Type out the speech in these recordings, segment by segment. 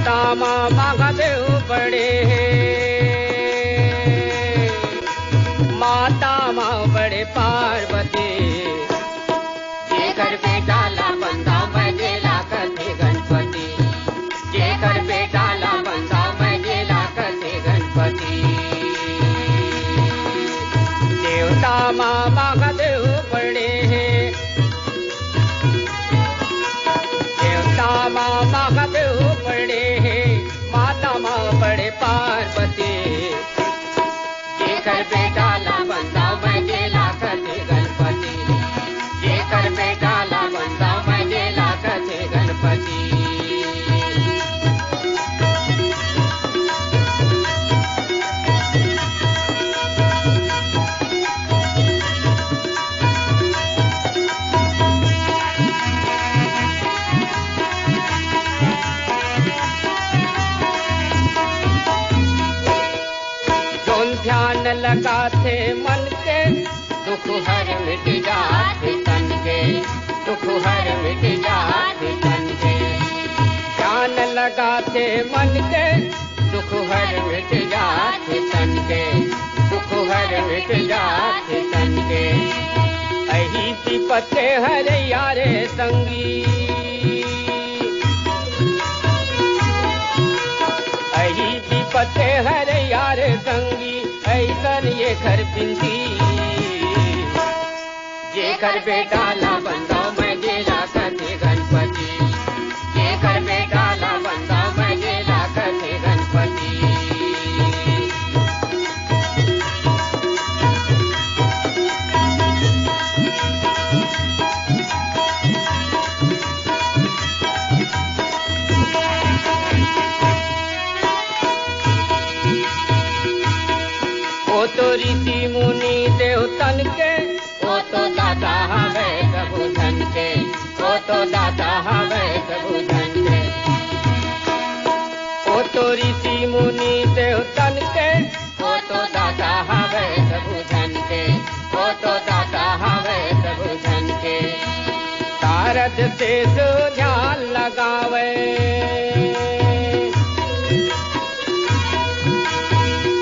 देवता माँ महादेव बड़े माता माँ बड़े पार्वती जेकर बेटा ला बंदा मजेला कथे गणपति जेकर बेटा ला बंदा मजेला कथे गणपति देवता माँ महादेव बड़े देवता माँ महादेव बड़े माता माँ बड़े पार्वती जेकर बेटा ला बंदा मजेला कथे गणपति जेकर बेटा ला बंदा मजेला कथे गणपति ध्यान लगाते मन के दुख हर मिट जाते तन के दुख हर मिट जाते तन के ध्यान लगाते मन के दुख हर मिट जाते तन के दुख हर मिट जाते तन के अही विपत्ते हर यारे संगी अही विपत्ते हर यारे संगी ऐसन ये घर बिंदी जेकर बेटा ला बंदा मजेला कथे गणपति जेकर बेटा ला बंदा मजेला कथे गणपति तो ऋषि मुनि देवतन के वो तो दाता हवे सबु धन के वो तो दाता हवे सबु धन के वो तो ऋषि मुनि देवतन के वो तो दाता हवे सबु धन के वो तो दाता हवे सबु धन के तारद से ध्यान लगावे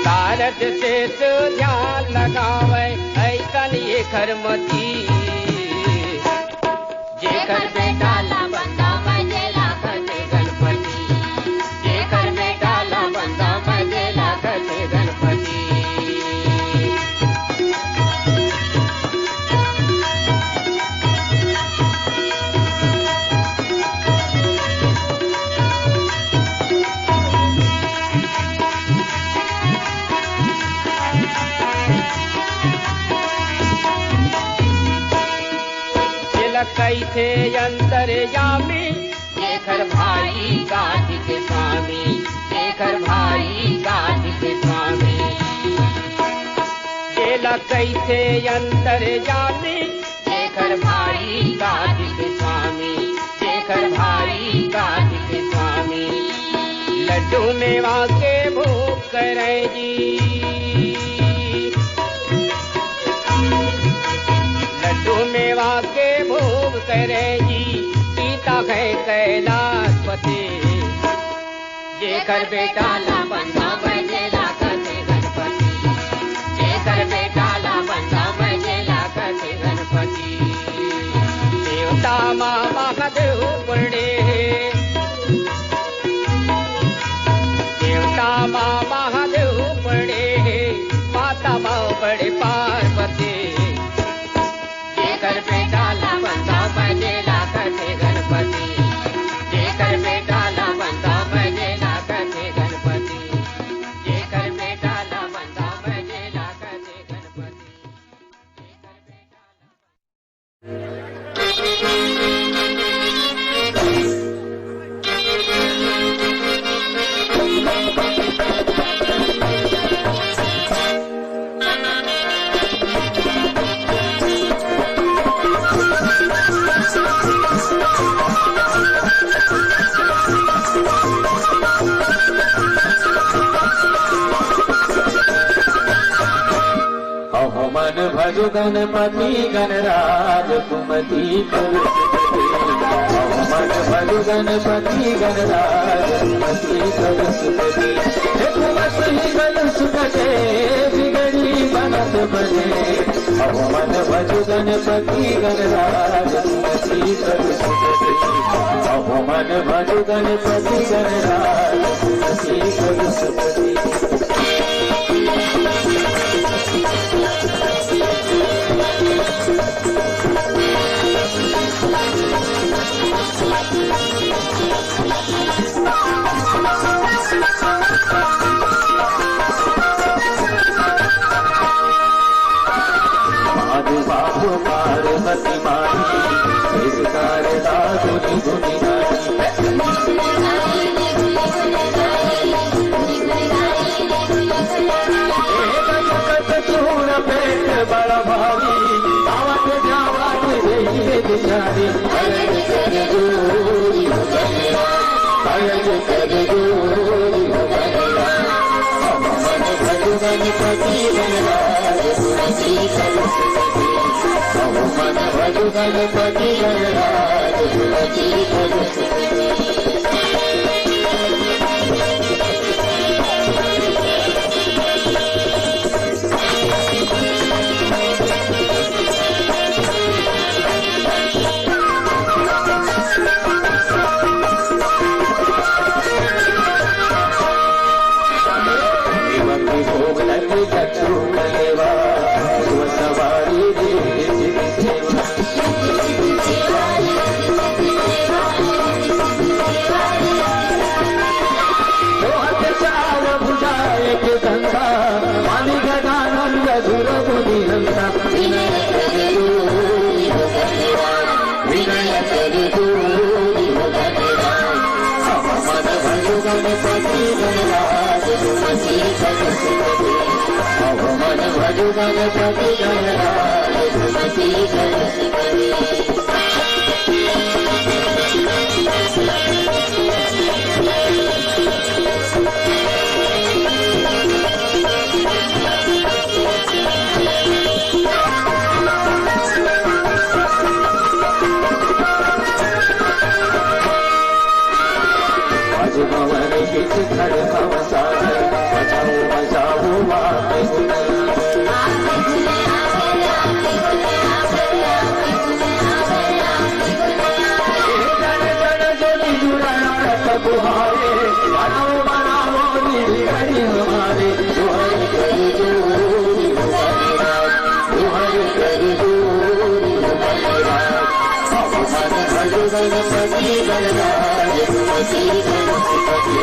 तारद से ध्यान लगावे ऐसन ये करमती जेकर बेटा ला बंदा मजेला कथे गणपति जेकर बेटा ला बंदा मजेला कथे गणपति कैसे अंतर्यामी जेकर भाई कार्तिक स्वामी जेकर भाई कार्तिक स्वामी जेला कैसे अंतर्यामी जेकर भाई कार्तिक स्वामी जेकर भाई कार्तिक स्वामी लड्डू मेवा के भोग करे जी लड्डू मेवा के भोग करे जी सीता है कैलाशपति जेकर बेटा ला बंदा मजेला कथे गणपति जेकर बेटा ला बंदा मजेला कथे गणपति देवता माँ महादेव बड़े देवता माँ महादेव बड़े माता माँ बड़े पार्वती जेकर बेटा ला बंदा मजेला कथे गणपति जेकर बेटा ला बंदा मजेला कथे गणपति जेकर बेटा ला बंदा मजेला कथे गणपति मन भज गणपति गणराज कुमति मन भजु गणपति गणराजपति सरस्वती ही गण सुखते बिगड़ी बनत बने मन भजु गणपति गणराजपति सरस्वती मन भजु गणपति गणराजपति सरस्वती बाबू पार्वती मारी इसकार दादुनी गुनी चूर पेट बड़ा भारी आवत जावत रही बिचारी अलग कर दूरी अलग कर दूरी मन भजु गणपति गणराजपति सरस्वती मन भजु गणपति गणराजपति सरस्वती सवारी चार बुझाए के धंधा मानी गदानंद धुर बुद्धि हंसा विनय कर दूरी मन भजु गणपति गणराजपति सरस्वती मन भजु गणपति गणराजपति सरस्वती खड़ सागर बजाओ बजाओ माते बुहारे बनाओ बनाओ निगरी हमारे दुहर कर दूरी दुहर कर दूरी मन भजु गणपति गणराजपति सरस्वती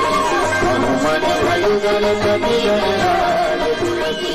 मन भजु गणपति गणराजपति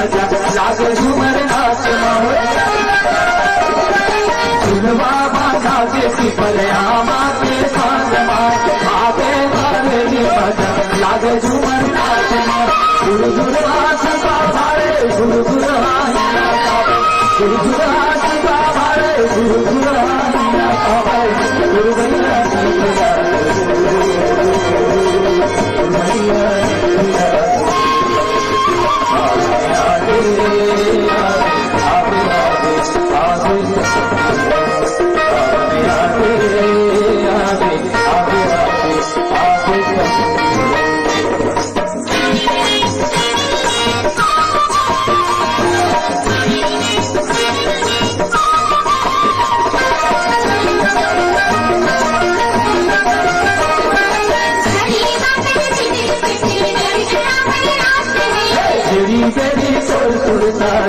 मजा लागे झूमर नाच बाबा जागे पीपल आमा के साथ आगे भरेली मजा लागे झूमर नाच गुरु गुरु हाथ बाबारे गुरु गुरु हाथ गुरु गुरु हाथ बाबारे गुरु गुरु हाथ गुरु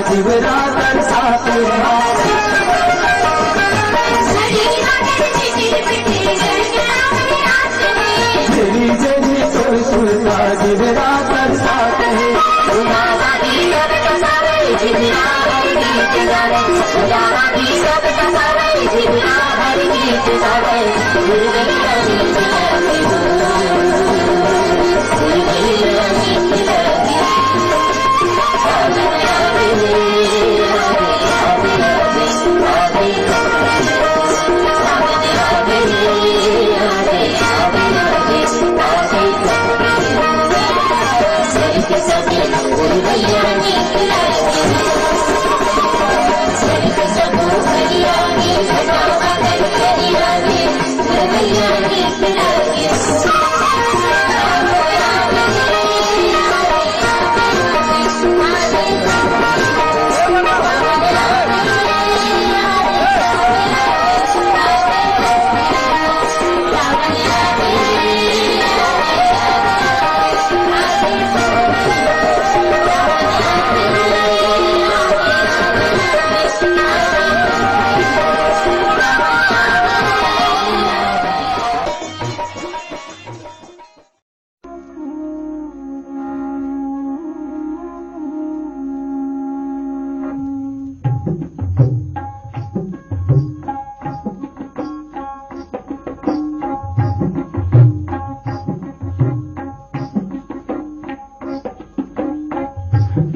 जीवरा कर साथ मेरी जनी तो सुनता जीवरा कर साथ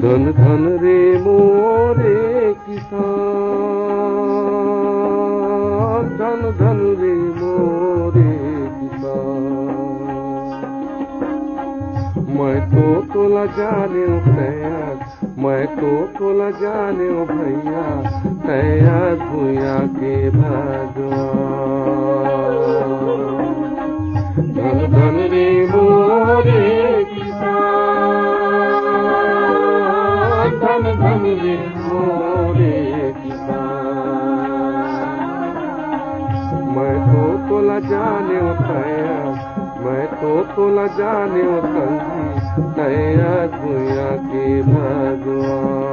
धन धन रे मोरे किसान, धन धन रे मोरे किसान। मैं तो तोला जाने ओ भैया, मैं तो तोला जाने ओ भैया, तैया भूया के भगवान। धन धन रे मोरे धन धन रे मोरे किसान। मैं तो तोला जाने ओ तैया, मैं तो तोला जाने ओ संगी, तैया भूया के भगवान।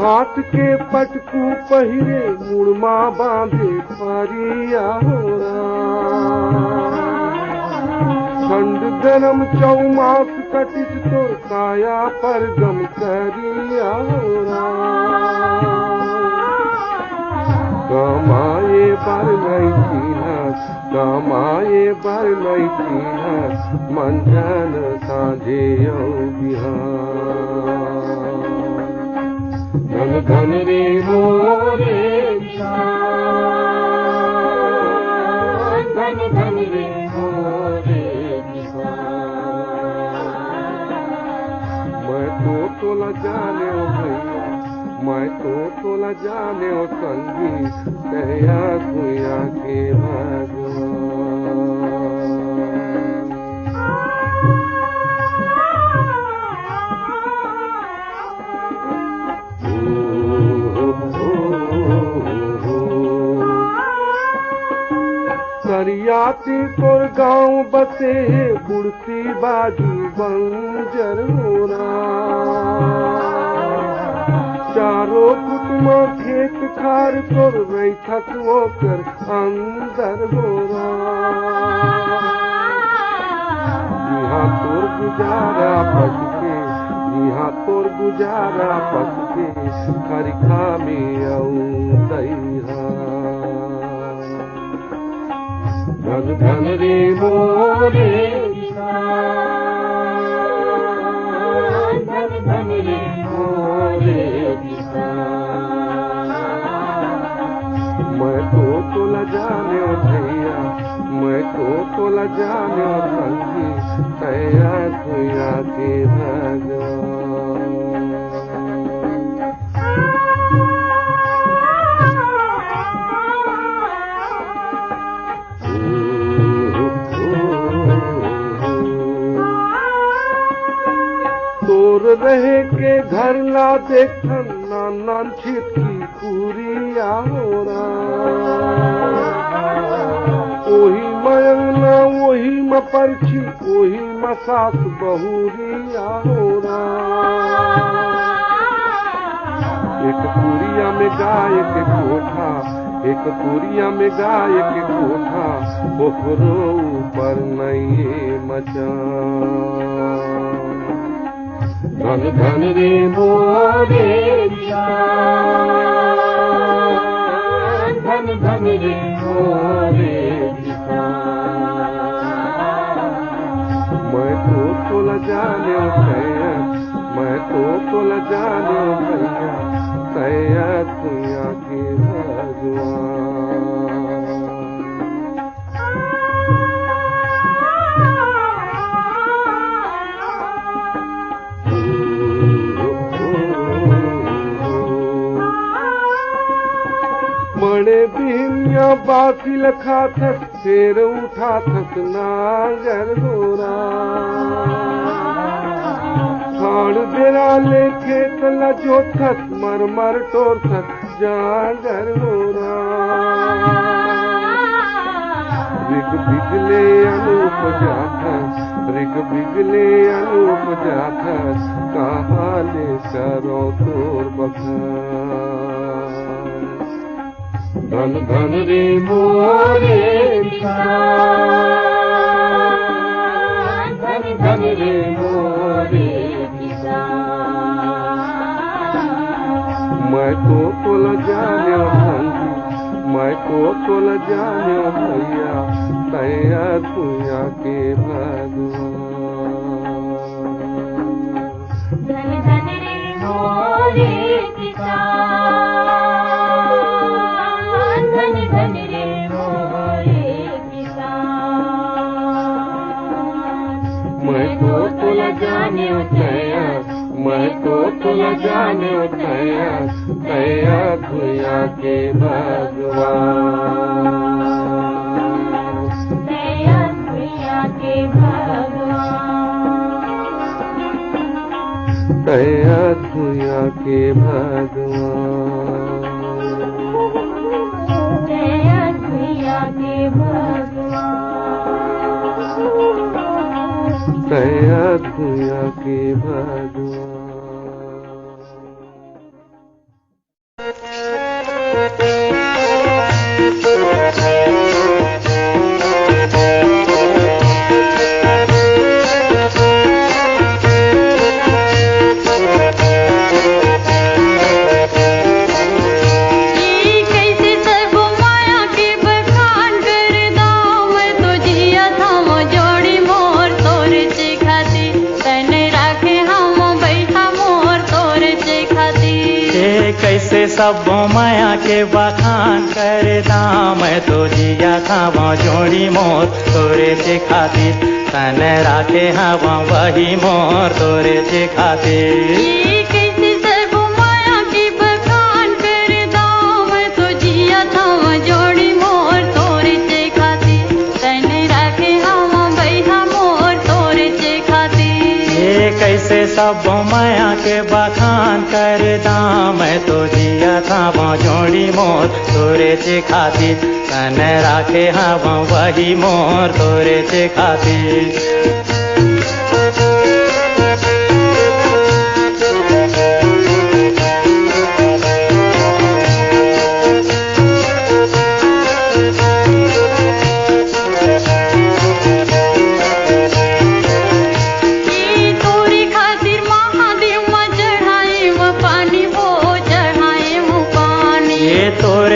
हाथ के पटकू पहिरे, मुड़मा बांधे परिया होरा। ठंड गरम चौमास कटिस तो काया पर गम करिया होरा। कमाए बर नहीं चीना, कमाए बर नहीं चीना, मंझन साझे बिहान। धन धन रे मोरे किसान, धन धन रे मोरे किसान। मैं तो तोला जाने ओ भैया, मैं तो तोला जाने ओ संगी, तैया भूया के भगवान। करियाती तोर गाँव बसे, बुढ़ती बाजू बंजर होना। चारों कुटुंबों खेत खार तोर रही थक वो कर अंदर गोरा यहाँ तोर गुजारा पस के यहाँ तोर गुजारा पस के खरिखा में आऊं दैहा धन धन रे मोरे धन धन रे मोरे मैं तो लजाने भैया मैं तो लजाने संगी तैया दुया के भगवान तोर रहे के घर ला देखन नान छिटकी पूरिया होरा ओही मयंगना वही मपरछी वही मसात बहुरिया होरा एक पूरिया में गाय के कोठा एक पूरिया में गाय के कोठा ओकरो ऊपर नये मचान धन धन रे मोरे धन धन रे मोरे मैं तो लजाने भैया मैं तो लजाने भैया तैया दुनिया के भगवान बड़े बिनिया बासी लखा थक शेर उठा थक नागर गोरा खाड़ बेरा ले खेत लजो थक मर मर टोर थक जागर गोरा रिग बिगले अनूप जाथा रिग बिगले अनूप जाथा कहाँ ले करो तोर बखान धन धन रे मोरे धन धन रे मोरे मैं तो लजाने भंगी मैं तो लजाने भैया तैया दुनिया के भगवान धन धन रे मोरे धन धन रे मोरे मैं तो लजाने तैया मैं तो लजाने तैया तैया दुनिया के भगवान तैया दुनिया के भगवान तैया दुनिया के भगवान तैया दुनिया के भगवान तैया दुनिया के भगवान सब माया के बखान कर दाम तो जिया था वो जोड़ी मोर तोरे से खातिर तन राखे हवा वही मोर तोरे से खातिर कैसे सब माया के बखान कर दाम तो जिया था वो जोड़ी मोर तोरे से खातिर तन राखे हवा वही मोर तोरे से खातिर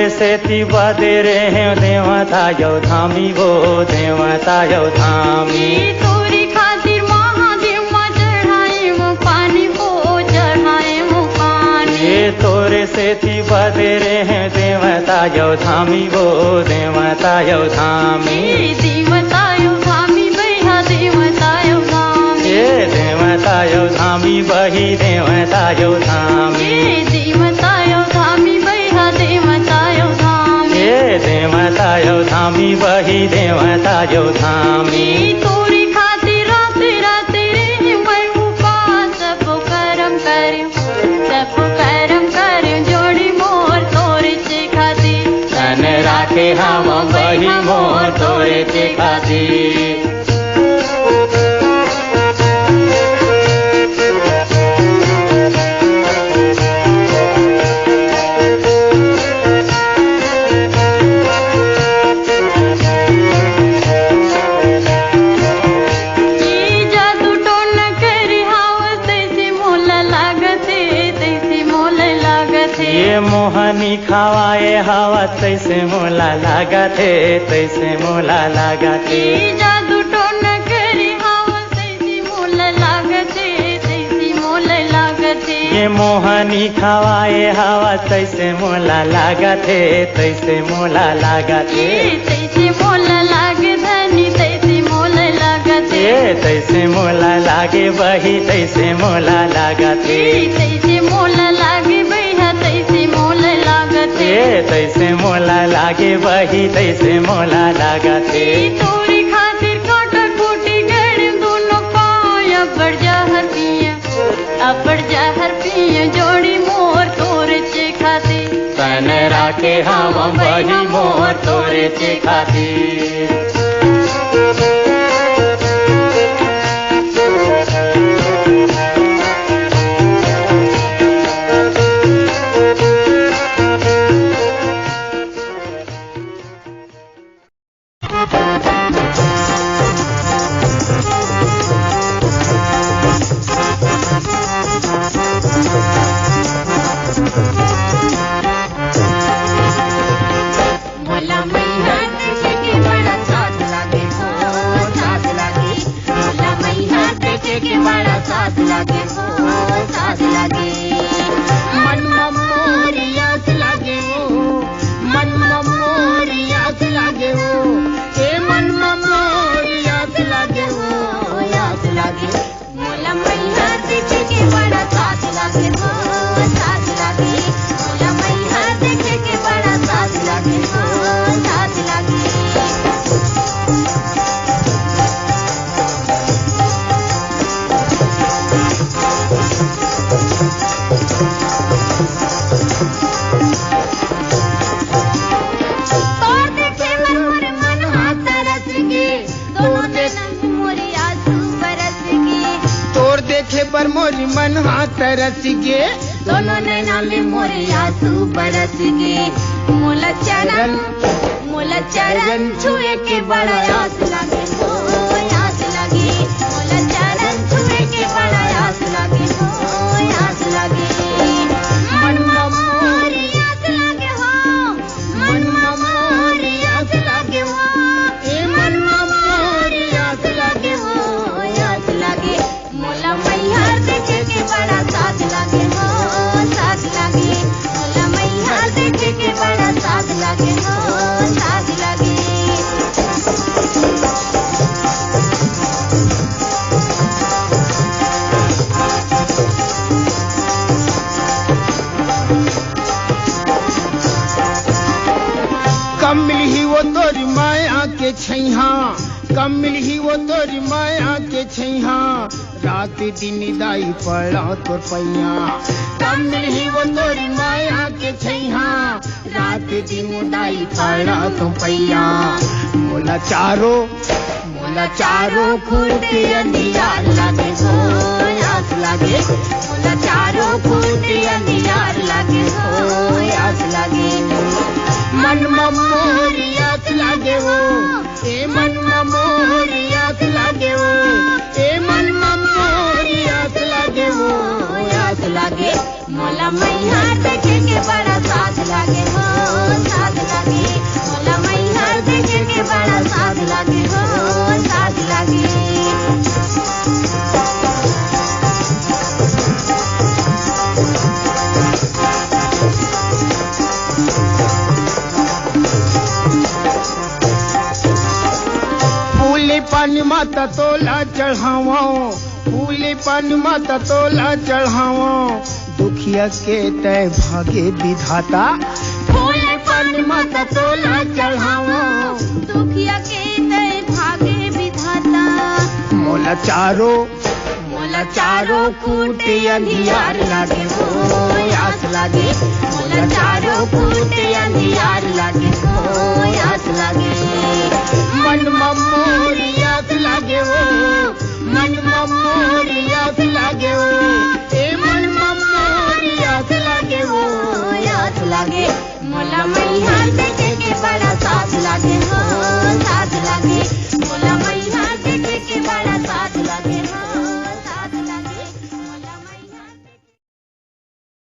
तोरे सेती बदेरे हैं देवता यो धामी वो देवता यो धामी तोरी खातिर महादेव माँ चढ़ाए वो पानी हो चढ़ाए वो पानी तोरे सेती बदेरे हैं देवता यो धामी वो देवता यो धामी देवता यो धामी भैया देवता यो धामी देवता यो धामी बही देवता यो धामी देवता यो धामी भैया देवता यो धामी देवता यो धामी बही देवता यो धामी तोरी खातिर राते राते रे मैं उपास सब कर्म कर्म जोड़ी मोर तोरे से खातिर तन राखे हम बही मोर तोरे से खातिर मोहनी खावाए हवा तैसे मोला लागते तैसे मोला लागते जादू टोन करी हवा तैसे मोला लागते तैसे मोला लागते ये मोहनी खावाए हवा तैसे मोला लागते तैसे मोला लागते तैसे मोला लागे धनी तैसे मोला लागते तैसे मोला लागे बही तैसे मोला लागते तैसे मोला लागे भैया तैसे मोला लागते तैसे मोला लागे बही तैसे मोला लागते तोरी खातिर काटा कोटी गड़ दोनों पाया बढ़ जहर पिया जोड़ी मोर तोरे चे खाती तन राखे हम बही मोर तोरे चे खाती पर मोरी मन हाथ तरस गे दोनों नैना ले मोरे आंसू बरस गे मोला चरण छुए के बड़ा आस लगे हो आस लगे मोला चरण छुए के बड़ा आस लगे हो आस लगे मन मोरी आस लगे हो मन मोरी आस लगे हो ए मन मोरी आस लगे हो आस लगे मोला मैया देखे के बड़ा साथ लगे हो साथ लगे मोला मैया देखे के बड़ा साथ लगे हो साथ लगे कम मिली वो तोरी माया के छैहा कम मिली वो तोरी माया के छैहा रात दिन दाई पड़ा तोर पैया कम मिली वो तोरी माया के छैहा रात दिन दाई पड़ा तो पैया मोला चारो खूंटे अंधियार लगे हो आस लगे मोला चारो खूंटे अंधियार लगे हो आस लगे मन मोरी आस लगे हो ए मन मोरी आस लगे हो ए मन मोरी आस लगे हो आस लगे मोला मैया देखे के बड़ा साथ लगे हो पानी मत तोला चढ़ावो, फूले पानी मत तोला चढ़ावो, दुखिया के तय भागे विधाता। फूले पानी मत तोला चढ़ावो, दुखिया के तय भागे विधाता। मोला चारो कूटे अंधियार लागे हो आस लागे, मोला चारो कूटे अंधियार लागे हो आस लागे। मन मोरी आस लागे हो, मन मोरी आस लागे हो।